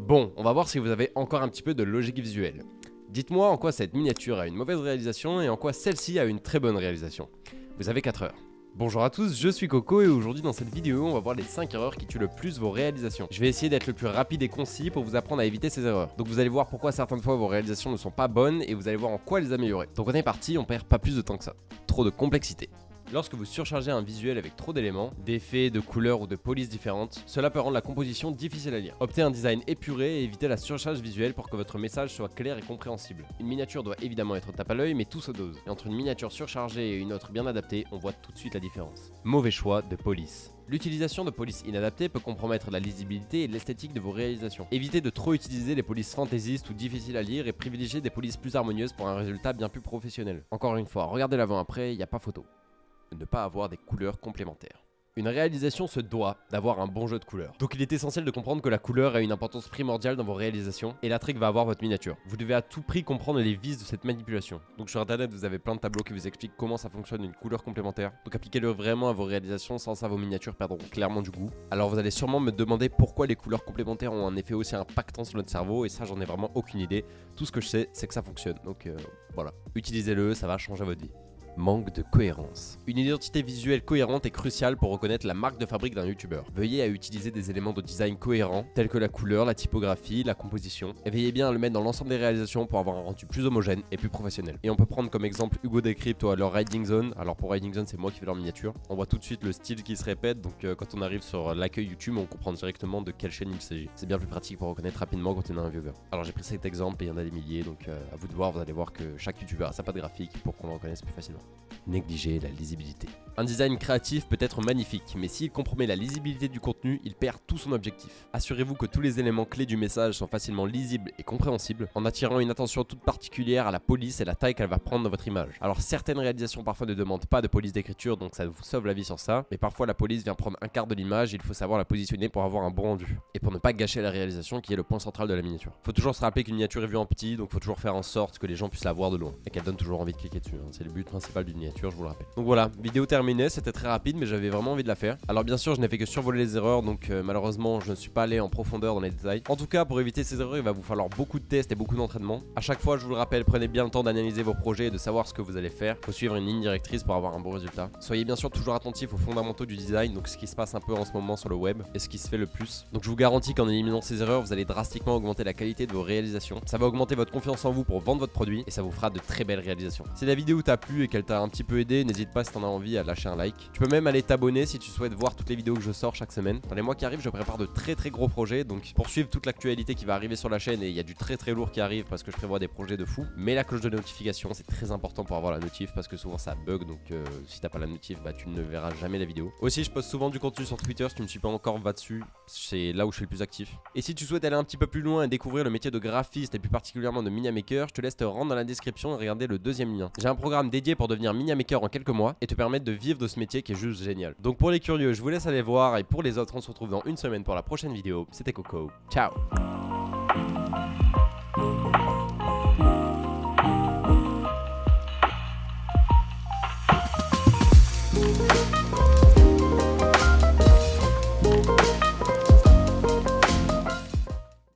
Bon, on va voir si vous avez encore un petit peu de logique visuelle. Dites-moi en quoi cette miniature a une mauvaise réalisation et en quoi celle-ci a une très bonne réalisation. Vous avez 4 heures. Bonjour à tous, je suis Coco et aujourd'hui dans cette vidéo on va voir les 5 erreurs qui tuent le plus vos réalisations. Je vais essayer d'être le plus rapide et concis pour vous apprendre à éviter ces erreurs. Donc vous allez voir pourquoi certaines fois vos réalisations ne sont pas bonnes et vous allez voir en quoi les améliorer. Donc on est parti, on perd pas plus de temps que ça. Trop de complexité. Lorsque vous surchargez un visuel avec trop d'éléments, d'effets, de couleurs ou de polices différentes, cela peut rendre la composition difficile à lire. Optez un design épuré et évitez la surcharge visuelle pour que votre message soit clair et compréhensible. Une miniature doit évidemment être tape à l'œil mais tout se dose. Et entre une miniature surchargée et une autre bien adaptée, on voit tout de suite la différence. Mauvais choix de police. L'utilisation de polices inadaptées peut compromettre la lisibilité et l'esthétique de vos réalisations. Évitez de trop utiliser les polices fantaisistes ou difficiles à lire et privilégiez des polices plus harmonieuses pour un résultat bien plus professionnel. Encore une fois, regardez l'avant-après, il n'y a pas photo. Ne pas avoir des couleurs complémentaires. Une réalisation se doit d'avoir un bon jeu de couleurs. Donc il est essentiel de comprendre que la couleur a une importance primordiale dans vos réalisations et l'attrait que va avoir votre miniature. Vous devez à tout prix comprendre les vices de cette manipulation. Donc sur internet vous avez plein de tableaux qui vous expliquent comment ça fonctionne une couleur complémentaire. Donc appliquez-le vraiment à vos réalisations, sans ça vos miniatures perdront clairement du goût. Alors vous allez sûrement me demander pourquoi les couleurs complémentaires ont un effet aussi impactant sur notre cerveau et ça j'en ai vraiment aucune idée. Tout ce que je sais c'est que ça fonctionne. Donc voilà, utilisez-le, ça va changer votre vie. Manque de cohérence. Une identité visuelle cohérente est cruciale pour reconnaître la marque de fabrique d'un youtubeur. Veuillez à utiliser des éléments de design cohérents, tels que la couleur, la typographie, la composition, et veillez bien à le mettre dans l'ensemble des réalisations pour avoir un rendu plus homogène et plus professionnel. Et on peut prendre comme exemple Hugo Decrypt ou alors Riding Zone. Alors pour Riding Zone c'est moi qui fais leur miniature. On voit tout de suite le style qui se répète, donc quand on arrive sur l'accueil YouTube on comprend directement de quelle chaîne il s'agit. C'est bien plus pratique pour reconnaître rapidement quand on est un viewer. Alors j'ai pris cet exemple et il y en a des milliers, donc à vous de voir, vous allez voir que chaque youtubeur a sa patte graphique pour qu'on le reconnaisse plus facilement. Négliger la lisibilité. Un design créatif peut être magnifique, mais s'il compromet la lisibilité du contenu, il perd tout son objectif. Assurez-vous que tous les éléments clés du message sont facilement lisibles et compréhensibles, en attirant une attention toute particulière à la police et la taille qu'elle va prendre dans votre image. Alors certaines réalisations parfois ne demandent pas de police d'écriture, donc ça vous sauve la vie sur ça, mais parfois la police vient prendre un quart de l'image, il faut savoir la positionner pour avoir un bon rendu. Et pour ne pas gâcher la réalisation qui est le point central de la miniature. Faut toujours se rappeler qu'une miniature est vue en petit, donc faut toujours faire en sorte que les gens puissent la voir de loin, et qu'elle donne toujours envie de cliquer dessus, hein. C'est le but principal d'une miniature, je vous le rappelle. Donc voilà, vidéo terminée, c'était très rapide mais j'avais vraiment envie de la faire. Alors bien sûr je n'ai fait que survoler les erreurs donc malheureusement je ne suis pas allé en profondeur dans les détails. En tout cas pour éviter ces erreurs il va vous falloir beaucoup de tests et beaucoup d'entraînement. A chaque fois je vous le rappelle, prenez bien le temps d'analyser vos projets et de savoir ce que vous allez faire. Faut suivre une ligne directrice pour avoir un bon résultat. Soyez bien sûr toujours attentif aux fondamentaux du design, donc ce qui se passe un peu en ce moment sur le web et ce qui se fait le plus. Donc je vous garantis qu'en éliminant ces erreurs vous allez drastiquement augmenter la qualité de vos réalisations. Ça va augmenter votre confiance en vous pour vendre votre produit et ça vous fera de très belles réalisations. Si la vidéo t'a plu et qu'elle t'a un petit peu aidé, n'hésite pas si t'en as envie à lâcher un like. Tu peux même aller t'abonner si tu souhaites voir toutes les vidéos que je sors chaque semaine. Dans les mois qui arrivent je prépare de très gros projets, donc pour suivre toute l'actualité qui va arriver sur la chaîne, et il y a du très lourd qui arrive parce que je prévois des projets de fou. Mais la cloche de notification c'est très important pour avoir la notif parce que souvent ça bug, donc si t'as pas la notif bah tu ne verras jamais la vidéo. Aussi je poste souvent du contenu sur Twitter, si tu ne me suis pas encore va dessus, c'est là où je suis le plus actif. Et si tu souhaites aller un petit peu plus loin et découvrir le métier de graphiste et plus particulièrement de miniamaker, je te laisse te rendre dans la description et regarder le deuxième lien. J'ai un programme dédié pour devenir miniamaker en quelques mois et te permettre de vivre de ce métier qui est juste génial. Donc pour les curieux je vous laisse aller voir et pour les autres on se retrouve dans une semaine pour la prochaine vidéo. C'était Coco, ciao.